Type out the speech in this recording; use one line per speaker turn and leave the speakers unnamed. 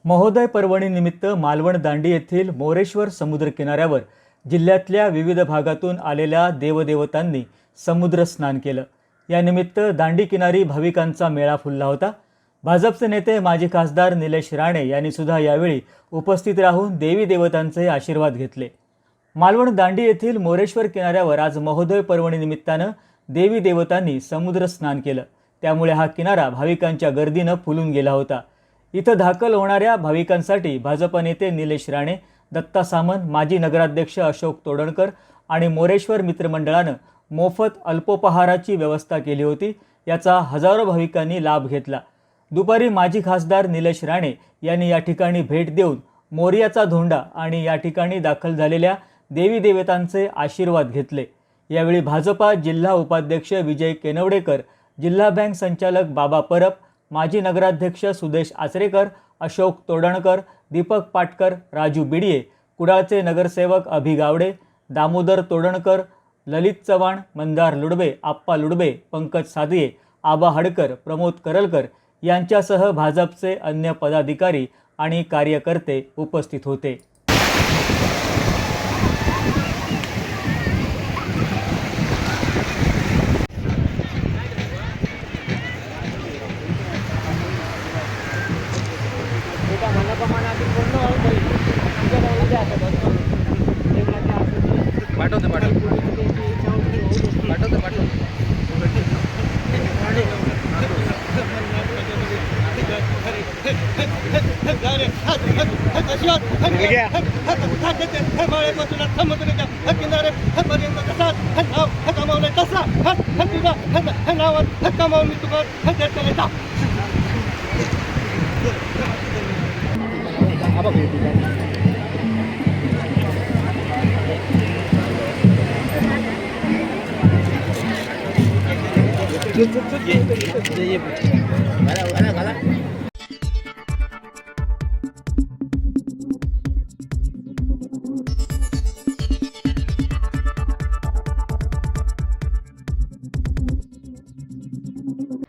महोदय पर्वणीनिमित्त मालवण दांडी येथील मोरेश्वर समुद्र किनाऱ्यावर जिल्ह्यातल्या विविध भागातून आलेल्या देवदेवतांनी समुद्र स्नान केलं। यानिमित्त दांडी किनारी भाविकांचा मेळा फुलला होता। भाजपचे नेते माजी खासदार निलेश राणे यांनी सुद्धा यावेळी उपस्थित राहून देवी देवतांचे आशीर्वाद घेतले। मालवण दांडी येथील मोरेश्वर किनाऱ्यावर आज महोदय पर्वणीनिमित्तानं देवी देवतांनी समुद्र स्नान केलं। त्यामुळे हा किनारा भाविकांच्या गर्दीनं फुलून गेला होता। इथं दाखल होणाऱ्या भाविकांसाठी भाजप नेते निलेश राणे, दत्ता सामंत, माजी नगराध्यक्ष अशोक तोडणकर आणि मोरेश्वर मित्रमंडळानं मोफत अल्पोपहाराची व्यवस्था केली होती। याचा हजारो भाविकांनी लाभ घेतला। दुपारी माजी खासदार निलेश राणे यांनी या ठिकाणी भेट देऊन मोरियाचा धोंडा आणि या ठिकाणी दाखल झालेल्या देवी देवतांचे आशीर्वाद घेतले। यावेळी भाजपा जिल्हा उपाध्यक्ष विजय केनवडेकर, जिल्हा बँक संचालक बाबा परब, माजी नगराध्यक्ष सुदेश आचरेकर, अशोक तोडणकर, दीपक पाटकर, राजू बिडिये, कुडाळचे नगरसेवक अभि गावडे, दामोदर तोडणकर, ललित चव्हाण, मंदार लुडबे, आप्पा लुडबे, पंकज सादये, आबा हडकर, प्रमोद करलकर यांच्यासह भाजपचे अन्य पदाधिकारी आणि कार्यकर्ते उपस्थित होते।
ये